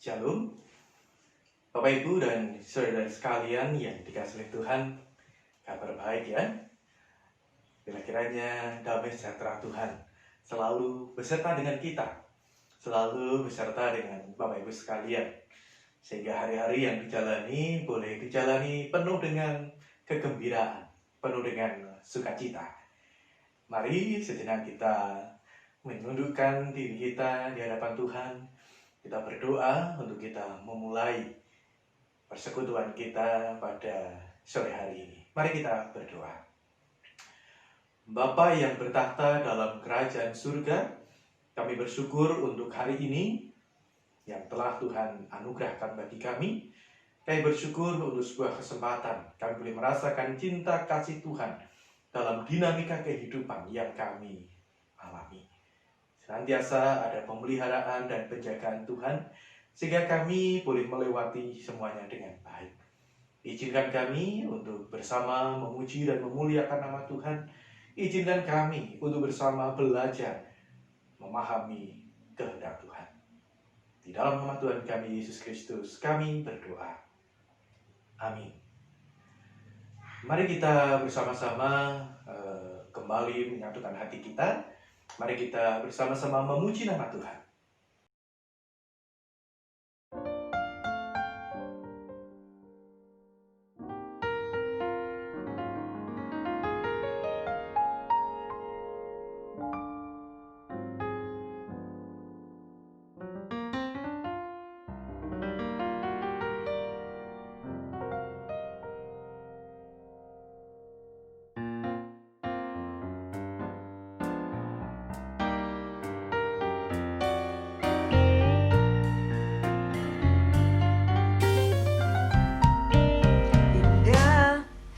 Shalom, Bapak Ibu dan saudara sekalian yang dikasihi Tuhan, kabar baik ya. Bila kiranya damai sejahtera Tuhan selalu beserta dengan kita, selalu beserta dengan Bapak Ibu sekalian, sehingga hari-hari yang dijalani boleh dijalani penuh dengan kegembiraan, penuh dengan sukacita. Mari sejenak kita menundukkan diri kita di hadapan Tuhan. Kita berdoa untuk kita memulai persekutuan kita pada sore hari ini. Mari kita berdoa. Bapa yang bertakhta dalam kerajaan surga, kami bersyukur untuk hari ini yang telah Tuhan anugerahkan bagi kami. Kami bersyukur untuk sebuah kesempatan kami boleh merasakan cinta kasih Tuhan dalam dinamika kehidupan yang kami alami. Senantiasa ada pemeliharaan dan penjagaan Tuhan, sehingga kami boleh melewati semuanya dengan baik. Izinkan kami untuk bersama memuji dan memuliakan nama Tuhan. Izinkan kami untuk bersama belajar memahami kehendak Tuhan. Di dalam nama Tuhan kami, Yesus Kristus, kami berdoa. Amin. Mari kita bersama-sama kembali menyatukan hati kita. Mari kita bersama-sama memuji nama Tuhan.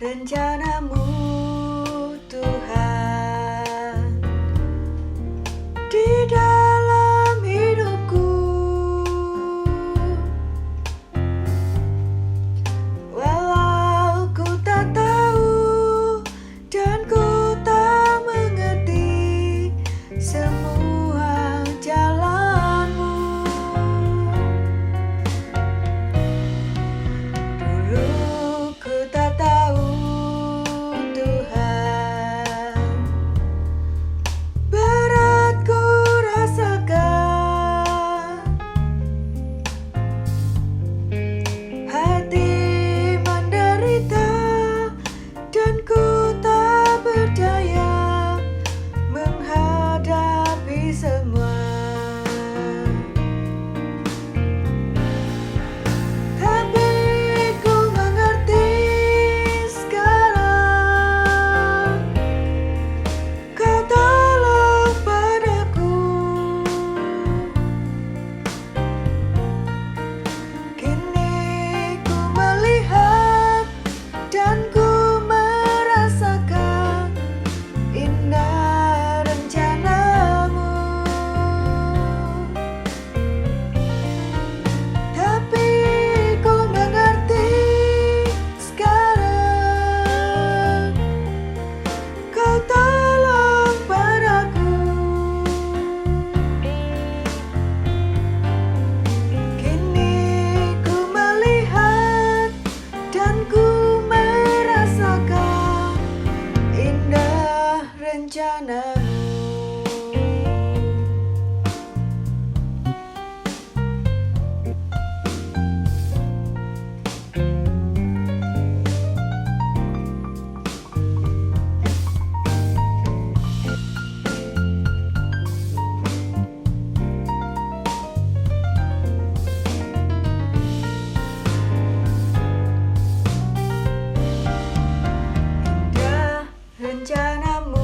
Rencanamu Tuhan di dalam hidupku, walau ku tak tahu dan ku tak mengerti semua jalanmu. Dulu ku tak tahu rencanamu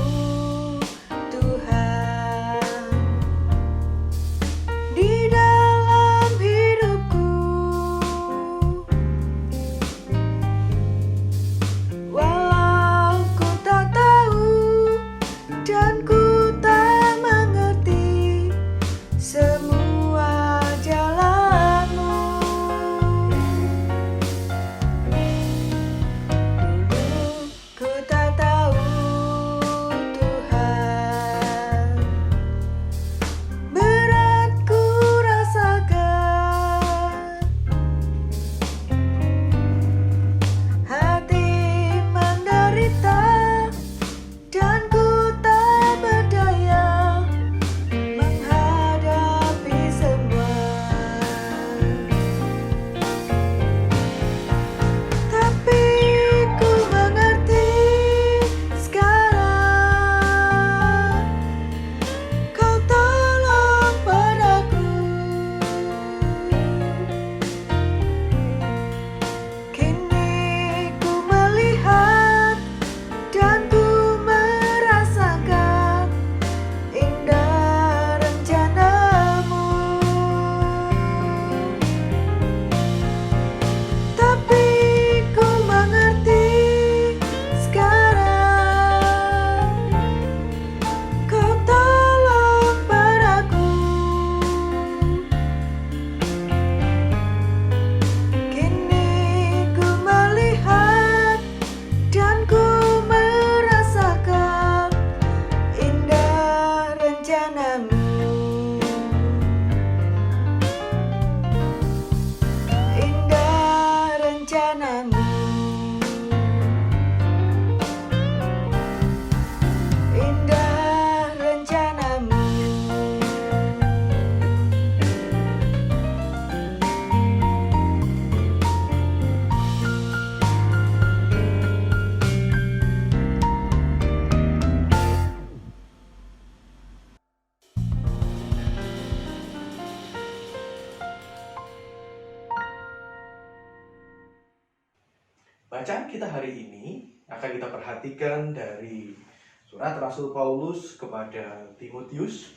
Bacaan kita hari ini akan kita perhatikan dari surat Rasul Paulus kepada Timotius,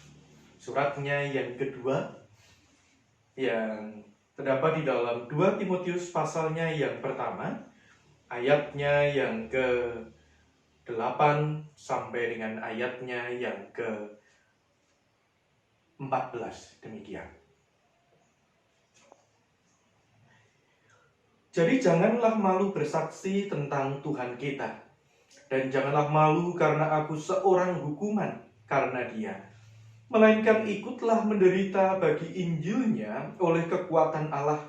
suratnya yang kedua, yang terdapat di dalam 2 Timotius pasalnya yang pertama, ayatnya yang ke-8 sampai dengan ayatnya yang ke-14, demikian. Jadi janganlah malu bersaksi tentang Tuhan kita, dan janganlah malu karena aku seorang hukuman karena Dia, melainkan ikutlah menderita bagi Injilnya oleh kekuatan Allah.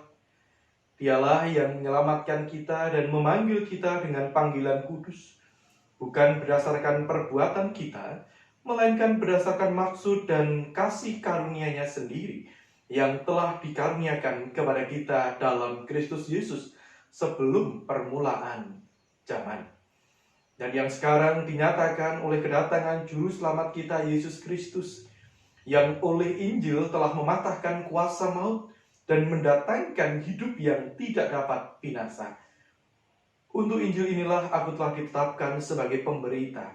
Dialah yang menyelamatkan kita dan memanggil kita dengan panggilan kudus, bukan berdasarkan perbuatan kita, melainkan berdasarkan maksud dan kasih karunia-Nya sendiri, yang telah dikaruniakan kepada kita dalam Kristus Yesus sebelum permulaan zaman, dan yang sekarang dinyatakan oleh kedatangan Juru Selamat kita Yesus Kristus, yang oleh Injil telah mematahkan kuasa maut dan mendatangkan hidup yang tidak dapat binasa. Untuk Injil inilah aku telah ditetapkan sebagai pemberita,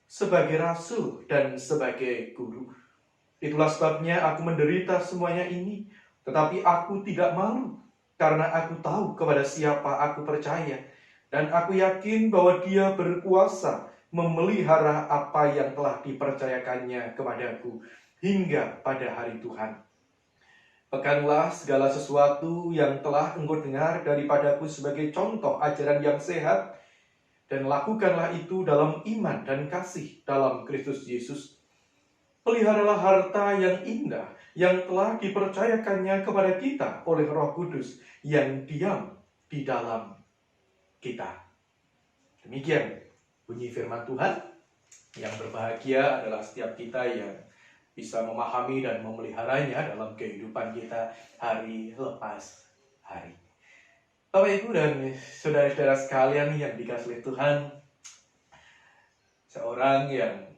sebagai rasul, dan sebagai guru. Itulah sebabnya aku menderita semuanya ini, tetapi aku tidak malu, karena aku tahu kepada siapa aku percaya, dan aku yakin bahwa Dia berkuasa memelihara apa yang telah dipercayakannya kepadaku hingga pada hari Tuhan. Peganglah segala sesuatu yang telah engkau dengar daripadaku sebagai contoh ajaran yang sehat, dan lakukanlah itu dalam iman dan kasih dalam Kristus Yesus. Peliharalah harta yang indah yang telah dipercayakannya kepada kita oleh Roh Kudus yang diam di dalam kita. Demikian bunyi firman Tuhan. Yang berbahagia adalah setiap kita yang bisa memahami dan memeliharanya dalam kehidupan kita hari lepas hari. Bapak, Ibu, dan saudara-saudara sekalian yang dikasihi Tuhan, seorang yang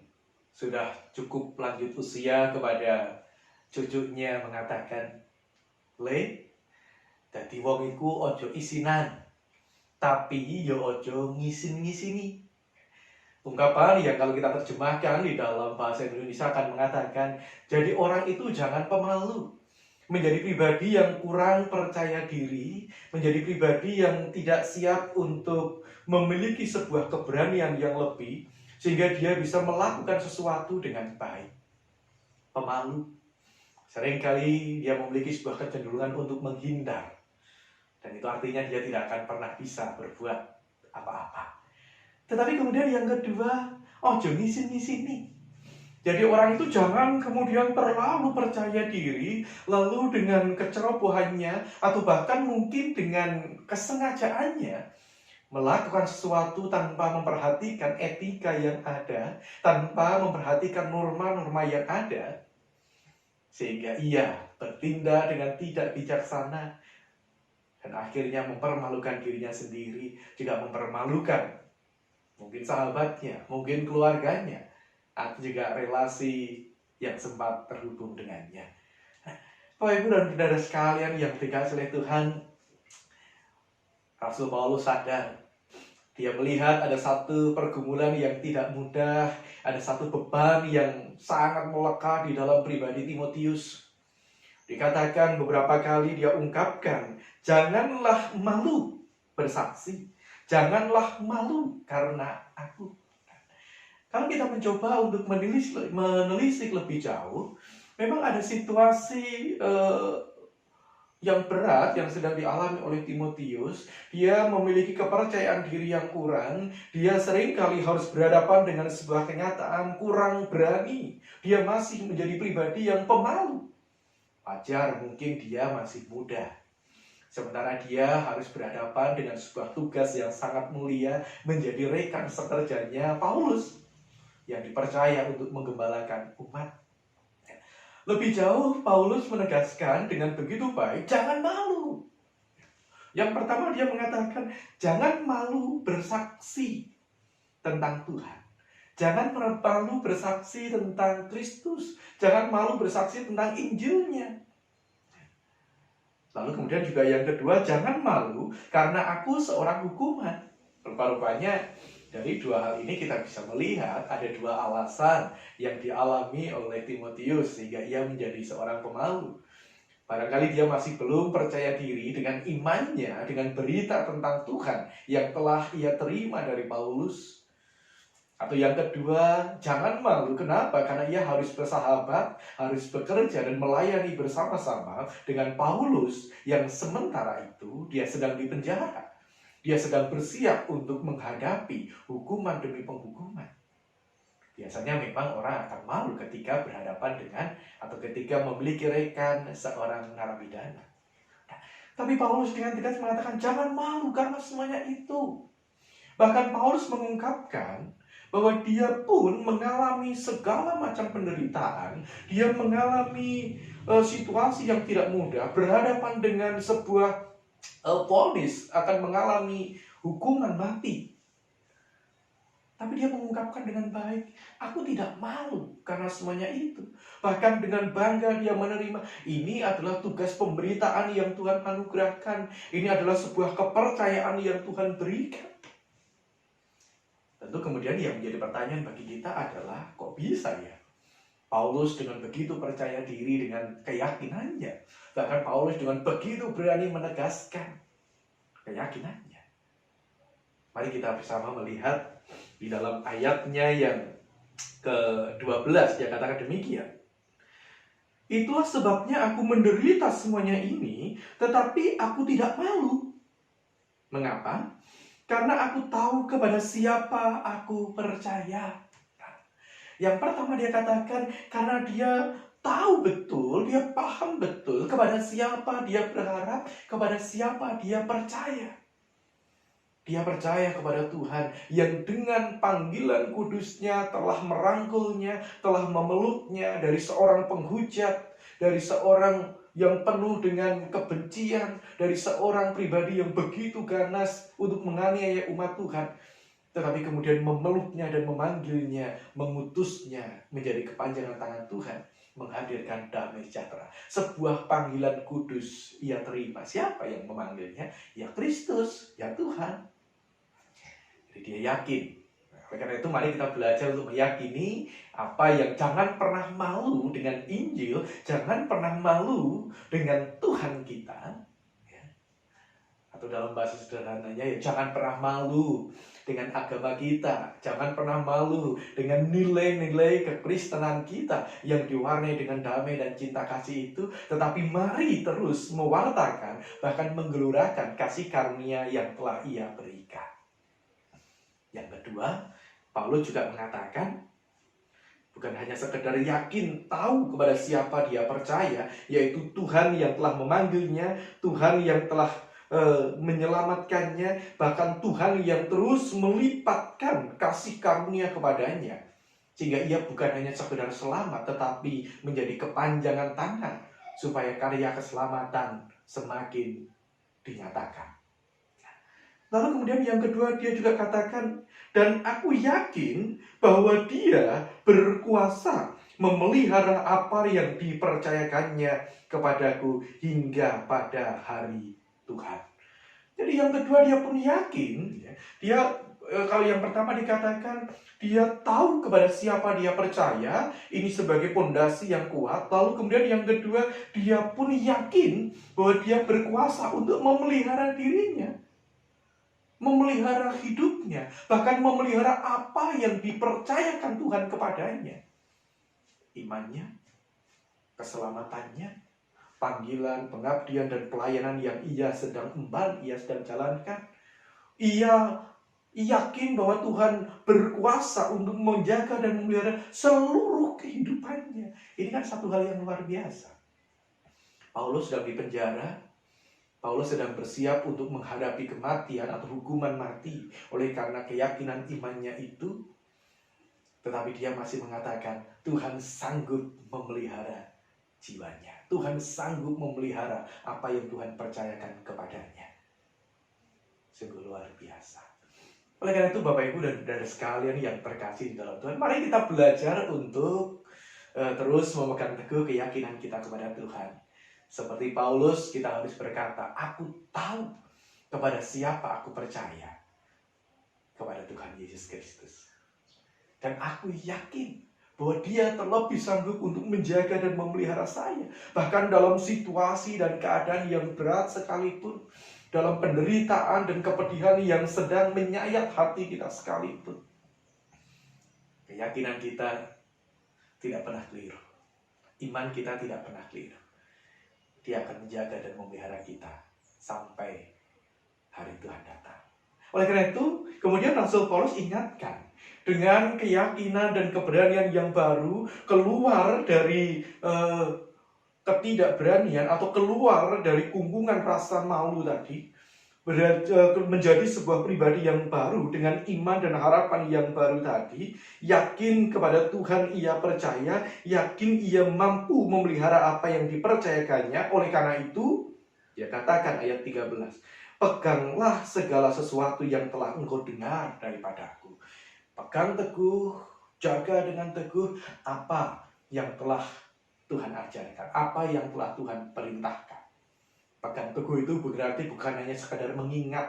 sudah cukup lanjut usia kepada cucunya mengatakan, "Le, dadi wong iku ojo isinan, tapi yo ojo ngisin-ngisini." Ungkapan yang kalau kita terjemahkan di dalam bahasa Indonesia akan mengatakan, jadi orang itu jangan pemalu, menjadi pribadi yang kurang percaya diri, menjadi pribadi yang tidak siap untuk memiliki sebuah keberanian yang lebih, sehingga dia bisa melakukan sesuatu dengan baik. Pemalu. Seringkali dia memiliki sebuah kecenderungan untuk menghindar. Dan itu artinya dia tidak akan pernah bisa berbuat apa-apa. Tetapi kemudian yang kedua, ojo ngisin-ngisini. Jadi orang itu jangan kemudian terlalu percaya diri, lalu dengan kecerobohannya, atau bahkan mungkin dengan kesengajaannya, melakukan sesuatu tanpa memperhatikan etika yang ada, tanpa memperhatikan norma-norma yang ada, sehingga ia bertindak dengan tidak bijaksana, dan akhirnya mempermalukan dirinya sendiri, juga mempermalukan mungkin sahabatnya, mungkin keluarganya, atau juga relasi yang sempat terhubung dengannya. Bapak, Ibu, dan saudara sekalian yang dikasihi oleh Tuhan, Rasul Paulus sadar. Dia melihat ada satu pergumulan yang tidak mudah, ada satu beban yang sangat melekat di dalam pribadi Timotius. Dikatakan beberapa kali dia ungkapkan, janganlah malu bersaksi, janganlah malu karena aku. Kalau kita mencoba untuk menelisik lebih jauh, memang ada situasi yang berat yang sedang dialami oleh Timotius. Dia memiliki kepercayaan diri yang kurang. Dia seringkali harus berhadapan dengan sebuah kenyataan kurang berani. Dia masih menjadi pribadi yang pemalu. Wajar, mungkin dia masih muda. Sementara dia harus berhadapan dengan sebuah tugas yang sangat mulia, menjadi rekan sekerjanya Paulus yang dipercaya untuk menggembalakan umat. Lebih jauh, Paulus menegaskan dengan begitu baik, jangan malu. Yang pertama dia mengatakan, jangan malu bersaksi tentang Tuhan. Jangan malu bersaksi tentang Kristus. Jangan malu bersaksi tentang Injilnya. Lalu kemudian juga yang kedua, jangan malu karena aku seorang hukuman. Rupa-rupanya dari dua hal ini kita bisa melihat ada dua alasan yang dialami oleh Timotius sehingga ia menjadi seorang pemalu. Barangkali dia masih belum percaya diri dengan imannya, dengan berita tentang Tuhan yang telah ia terima dari Paulus. Atau yang kedua, jangan malu. Kenapa? Karena ia harus bersahabat, harus bekerja dan melayani bersama-sama dengan Paulus yang sementara itu dia sedang dipenjara. Dia sedang bersiap untuk menghadapi hukuman demi penghukuman. Biasanya memang orang akan malu ketika berhadapan dengan atau ketika memiliki rekan seorang narapidana. Tapi Paulus dengan tegas mengatakan jangan malu karena semuanya itu. Bahkan Paulus mengungkapkan bahwa dia pun mengalami segala macam penderitaan. Dia mengalami situasi yang tidak mudah, berhadapan dengan sebuah vonis akan mengalami hukuman mati. Tapi dia mengungkapkan dengan baik, aku tidak malu karena semuanya itu. Bahkan dengan bangga dia menerima, ini adalah tugas pemberitaan yang Tuhan anugerahkan. Ini adalah sebuah kepercayaan yang Tuhan berikan. Tentu kemudian yang menjadi pertanyaan bagi kita adalah, kok bisa ya? Paulus dengan begitu percaya diri dengan keyakinannya. Bahkan Paulus dengan begitu berani menegaskan keyakinannya. Mari kita bersama melihat di dalam ayatnya yang ke-12 dia katakan demikian. Itulah sebabnya aku menderita semuanya ini, tetapi aku tidak malu. Mengapa? Karena aku tahu kepada siapa aku percaya. Yang pertama dia katakan karena dia tahu betul, dia paham betul kepada siapa dia berharap, kepada siapa dia percaya. Dia percaya kepada Tuhan yang dengan panggilan kudusnya telah merangkulnya, telah memeluknya dari seorang penghujat, dari seorang yang penuh dengan kebencian, dari seorang pribadi yang begitu ganas untuk menganiaya umat Tuhan. Tetapi kemudian memeluknya dan memanggilnya, mengutusnya menjadi kepanjangan tangan Tuhan, menghadirkan damai sejahtera. Sebuah panggilan kudus ia terima. Siapa yang memanggilnya? Ya Kristus, ya Tuhan. Jadi dia yakin. Oleh karena itu mari kita belajar untuk meyakini apa yang jangan pernah malu dengan Injil, jangan pernah malu dengan Tuhan kita. Atau dalam bahasa sederhananya, ya jangan pernah malu dengan agama kita. Jangan pernah malu dengan nilai-nilai kekristenan kita yang diwarnai dengan damai dan cinta kasih itu. Tetapi mari terus mewartakan, bahkan menggelurakan kasih karunia yang telah ia berikan. Yang kedua, Paulus juga mengatakan, bukan hanya sekedar yakin tahu kepada siapa dia percaya, yaitu Tuhan yang telah memanggilnya, Tuhan yang telah menyelamatkannya, bahkan Tuhan yang terus melipatkan kasih karunia kepadanya, sehingga ia bukan hanya sekedar selamat, tetapi menjadi kepanjangan tangan supaya karya keselamatan semakin dinyatakan. Lalu kemudian yang kedua dia juga katakan, dan aku yakin bahwa dia berkuasa memelihara apa yang dipercayakannya kepadaku hingga pada hari Tuhan. Jadi yang kedua dia pun yakin, dia kalau yang pertama dikatakan dia tahu kepada siapa dia percaya, ini sebagai pondasi yang kuat. Lalu kemudian yang kedua dia pun yakin bahwa dia berkuasa untuk memelihara dirinya, memelihara hidupnya, bahkan memelihara apa yang dipercayakan Tuhan kepadanya. Imannya, keselamatannya, panggilan, pengabdian, dan pelayanan yang ia sedang emban, ia sedang jalankan. Ia yakin bahwa Tuhan berkuasa untuk menjaga dan memelihara seluruh kehidupannya. Ini kan satu hal yang luar biasa. Paulus sedang dipenjara, Paulus sedang bersiap untuk menghadapi kematian atau hukuman mati oleh karena keyakinan imannya itu. Tetapi dia masih mengatakan, Tuhan sanggup memelihara jiwanya. Tuhan sanggup memelihara apa yang Tuhan percayakan kepadanya. Sungguh luar biasa. Oleh karena itu Bapak Ibu dan saudara sekalian yang terkasih di dalam Tuhan, mari kita belajar untuk terus memegang teguh keyakinan kita kepada Tuhan. Seperti Paulus, kita harus berkata, aku tahu kepada siapa aku percaya. kepada Tuhan Yesus Kristus. Dan aku yakin bahwa Dia terlebih sanggup untuk menjaga dan memelihara saya. Bahkan dalam situasi dan keadaan yang berat sekalipun, dalam penderitaan dan kepedihan yang sedang menyayat hati kita sekalipun, keyakinan kita tidak pernah keliru. Iman kita tidak pernah keliru. Dia akan menjaga dan memelihara kita sampai hari Tuhan datang. Oleh karena itu, kemudian Rasul Paulus ingatkan, dengan keyakinan dan keberanian yang baru, keluar dari ketidakberanian atau keluar dari kungkungan rasa malu tadi, menjadi sebuah pribadi yang baru dengan iman dan harapan yang baru tadi, yakin kepada Tuhan ia percaya, yakin ia mampu memelihara apa yang dipercayakannya. Oleh karena itu, dia katakan ayat 13, peganglah segala sesuatu yang telah engkau dengar daripadaku. Pegang teguh, jaga dengan teguh apa yang telah Tuhan ajarkan, apa yang telah Tuhan perintahkan. Pegang teguh itu berarti bukan hanya sekadar mengingat,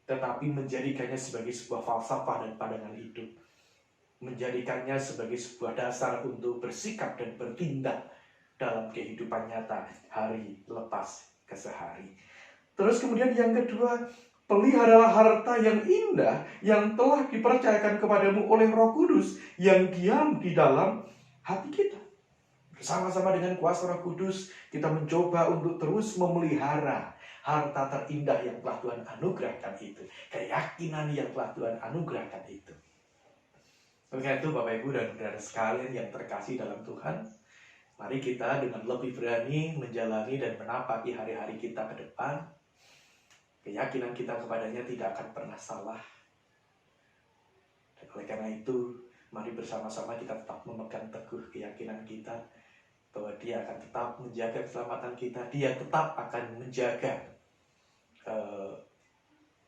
tetapi menjadikannya sebagai sebuah falsafah dan pandangan hidup. Menjadikannya sebagai sebuah dasar untuk bersikap dan bertindak dalam kehidupan nyata hari lepas ke sehari. Terus kemudian yang kedua, peliharalah harta yang indah yang telah dipercayakan kepadamu oleh Roh Kudus yang diam di dalam hati kita. Bersama-sama dengan kuasa Roh Kudus, kita mencoba untuk terus memelihara harta terindah yang telah Tuhan anugerahkan itu. Keyakinan yang telah Tuhan anugerahkan itu. Oleh itu, Bapak Ibu dan saudara sekalian yang terkasih dalam Tuhan, mari kita dengan lebih berani menjalani dan menapaki hari-hari kita ke depan. Keyakinan kita kepadanya tidak akan pernah salah. Dan oleh karena itu, mari bersama-sama kita tetap memegang teguh keyakinan kita bahwa Dia akan tetap menjaga keselamatan kita. Dia tetap akan menjaga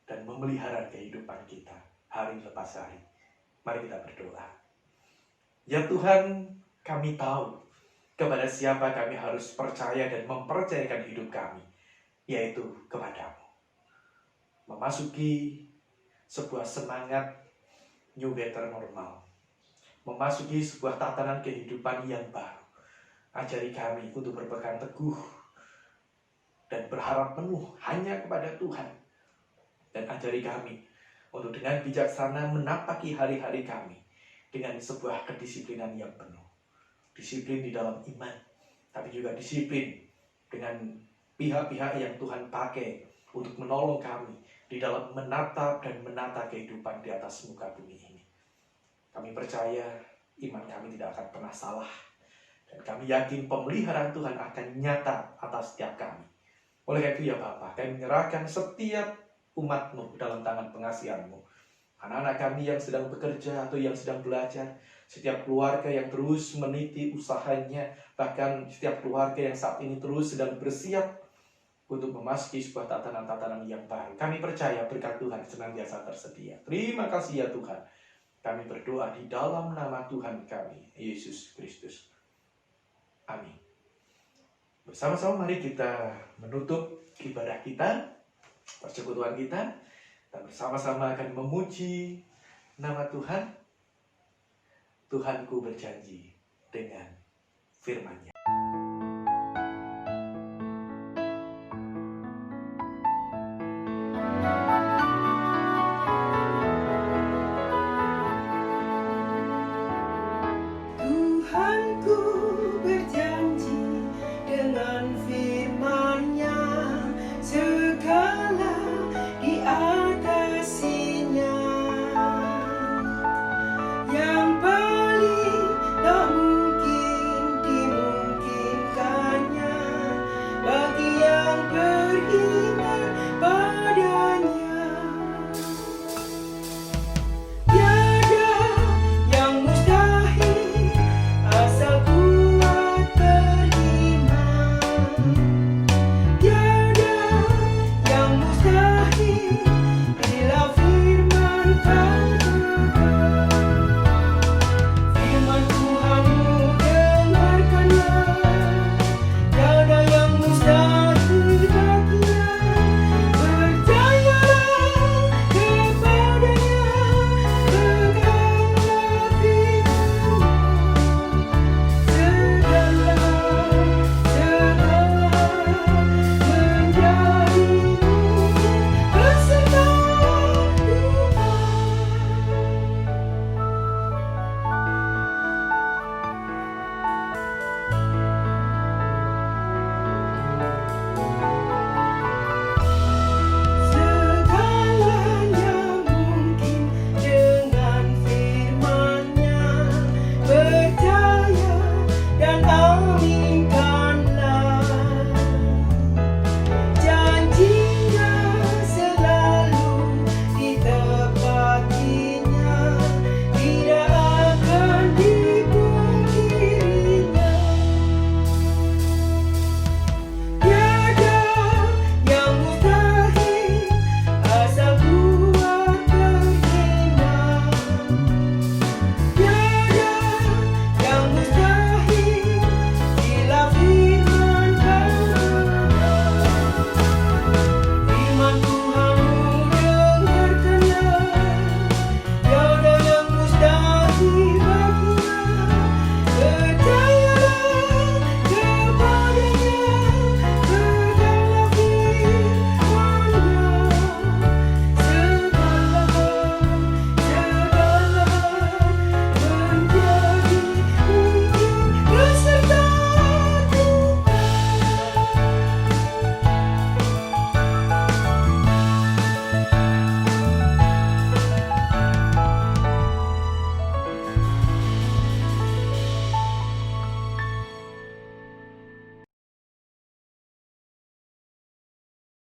dan memelihara kehidupan kita hari lepas hari. Mari kita berdoa. Ya Tuhan, kami tahu kepada siapa kami harus percaya dan mempercayakan hidup kami, yaitu kepadamu. Memasuki sebuah semangat new better normal, memasuki sebuah tatanan kehidupan yang baru. Ajari kami untuk berpegang teguh dan berharap penuh hanya kepada Tuhan. Dan ajari kami untuk dengan bijaksana menapaki hari-hari kami dengan sebuah kedisiplinan yang penuh. Disiplin di dalam iman, tapi juga disiplin dengan pihak-pihak yang Tuhan pakai untuk menolong kami di dalam menatap dan menata kehidupan di atas muka bumi ini. Kami percaya iman kami tidak akan pernah salah. Dan kami yakin pemeliharaan Tuhan akan nyata atas setiap kami. Oleh itu ya Bapa, kami menyerahkan setiap umat-Mu dalam tangan pengasihan-Mu. Anak-anak kami yang sedang bekerja atau yang sedang belajar, setiap keluarga yang terus meniti usahanya, bahkan setiap keluarga yang saat ini terus sedang bersiap untuk memasuki sebuah tatanan-tatanan yang baru. Kami percaya berkat Tuhan senantiasa tersedia. Terima kasih ya Tuhan. Kami berdoa di dalam nama Tuhan kami, Yesus Kristus. Amin. Bersama-sama mari kita menutup ibadah kita, persekutuan kita, dan bersama-sama akan memuji nama Tuhan. Tuhanku berjanji dengan firman-Nya.